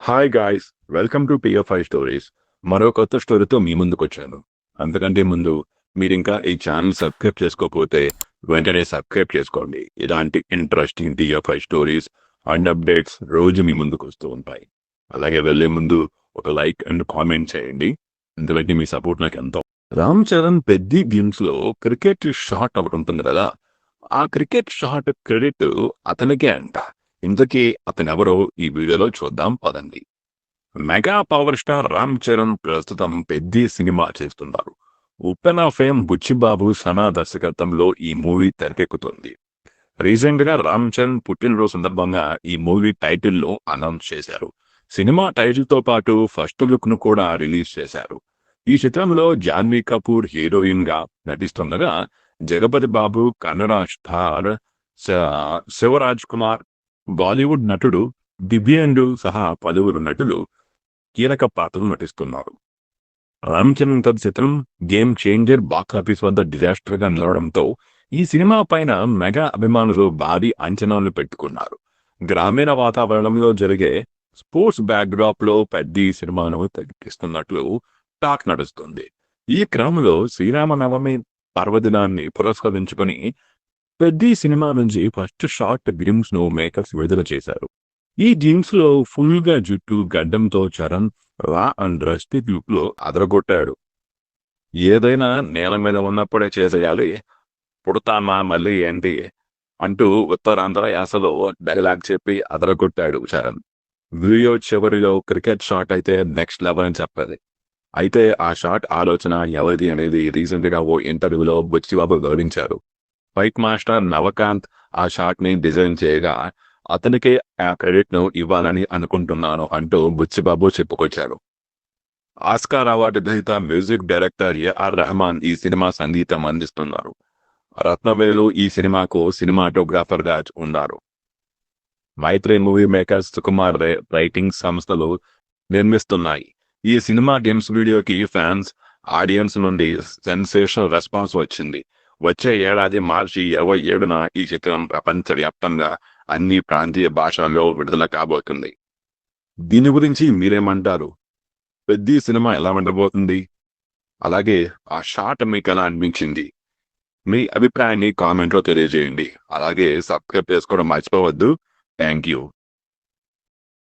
Hi guys, welcome to PFI stories. మరో కొత్త స్టోరీతో మీ ముందుకు వచ్చాను. అంతకంటే ముందు మీరింకా ఈ ఛానల్ సబ్స్క్రైబ్ చేసుకోకపోతే వెంటనే సబ్స్క్రైబ్ చేసుకోండి. ఇలాంటి interesting TFI stories and updates రోజు మీ ముందుకు వస్తూ ఉంటాయి. అలాగే వెళ్లే ముందు ఒక లైక్ అండ్ కామెంట్ చేయండి. ఎందుకంటే మీ సపోర్ట్ నాకు ఎంతో. రామ్ చరణ్ పెద్ద గేమ్స్ లో క్రికెట్ షాట్ ఒకటి ఉంటుంది కదా, ఆ క్రికెట్ షాట్ క్రెడిట్ అతనికే అంట. ఇంతకీ అతనెవరో ఈ వీడియోలో చూద్దాం పదండి. Mega power star Ram Charan ప్రస్తుతం పెద్ద సినిమా చేస్తున్నారు. ఉప్పెన ఫేమ్ బుచ్చిబాబు సనా దర్శకత్వంలో ఈ మూవీ తెరకెక్కుతుంది. రీసెంట్ గా రామ్ చరణ్ పుట్టినరోజు సందర్భంగా ఈ మూవీ టైటిల్ ను అనౌన్స్ చేశారు. సినిమా టైటిల్ తో పాటు ఫస్ట్ లుక్ ను కూడా రిలీజ్ చేశారు. ఈ చిత్రంలో జాన్వీ కపూర్ హీరోయిన్ గా నటిస్తుండగా, జగపతి బాబు కన్నడ స్టార్ శివరాజ్ కుమార్, బాలీవుడ్ నటుడు దివ్యేందు సహా పలువురు నటులు కీలక పాత్రలు నటిస్తున్నారు. రామ్ చరణ్ తన చిత్రం గేమ్ చేంజర్ బాక్సాఫీస్ వద్ద డిజాస్టర్ గా నిలవడంతో ఈ సినిమా పైన మెగా అభిమానులు భారీ అంచనాలు పెట్టుకున్నారు. గ్రామీణ వాతావరణంలో జరిగే స్పోర్ట్స్ బ్యాక్డ్రాప్ లో పెద్ద ఈ సినిమాను తెరకెక్కిస్తున్నట్లు టాక్ నడుస్తుంది. ఈ క్రమంలో శ్రీరామనవమి పర్వదినాన్ని పురస్కరించుకొని పెద్ద సినిమా నుంచి ఫస్ట్ షార్ట్ గ్లిమ్స్ ను మేకర్స్ విడుదల చేశారు. ఈ గ్లిమ్స్ లో ఫుల్ గా జుట్టు గడ్డంతో చరణ్ రా అండ్ రస్టిక్ లుక్ లో అదరగొట్టాడు. ఏదైనా నేల మీద ఉన్నప్పుడే చేసేయాలి, పుడతామా మళ్ళీ ఏంటి అంటూ ఉత్తరాంధ్ర యాసలో డైలాగ్ చెప్పి అదరగొట్టాడు చరణ్. వీడియో చివరిలో క్రికెట్ షాట్ అయితే నెక్స్ట్ లెవెల్ అని చెప్పాలి. అయితే ఆ షాట్ ఆలోచన ఎవరిది అనేది రీసెంట్ గా ఓ ఇంటర్వ్యూలో బుచ్చిబాబు వివరించారు. ఫైట్ మాస్టర్ నవకాంత్ ఆ షాట్ ని డిజైన్ చేయగా అతనికే ఆ క్రెడిట్ ను ఇవ్వాలని అనుకుంటున్నాను అంటూ బుచ్చిబాబు చెప్పుకొచ్చారు. ఆస్కార్ అవార్డు గ్రహీత మ్యూజిక్ డైరెక్టర్ ఏఆర్ రెహమాన్ ఈ సినిమా సంగీతం అందిస్తున్నారు. రత్నవేలు ఈ సినిమాకు సినిమాటోగ్రాఫర్ గా ఉన్నారు. మైత్రి మూవీ మేకర్స్ సుకుమార్ రైటింగ్ సంస్థలు నిర్మిస్తున్నాయి. ఈ సినిమా గేమ్స్ వీడియోకి ఫ్యాన్స్, ఆడియన్స్ నుండి సెన్సేషనల్ రెస్పాన్స్ వచ్చింది. వచ్చే ఏడాది మార్చి 27న ఈ చిత్రం ప్రపంచవ్యాప్తంగా అన్ని ప్రాంతీయ భాషల్లో విడుదల కాబోతుంది. దీని గురించి మీరేమంటారు? పెద్ద సినిమా ఎలా ఉండబోతుంది? అలాగే ఆ షాట్ మీకు ఎలా అనిపించింది? మీ అభిప్రాయాన్ని కామెంట్లో తెలియజేయండి. అలాగే సబ్స్క్రైబ్ చేసుకోవడం మర్చిపోవద్దు. Thank you.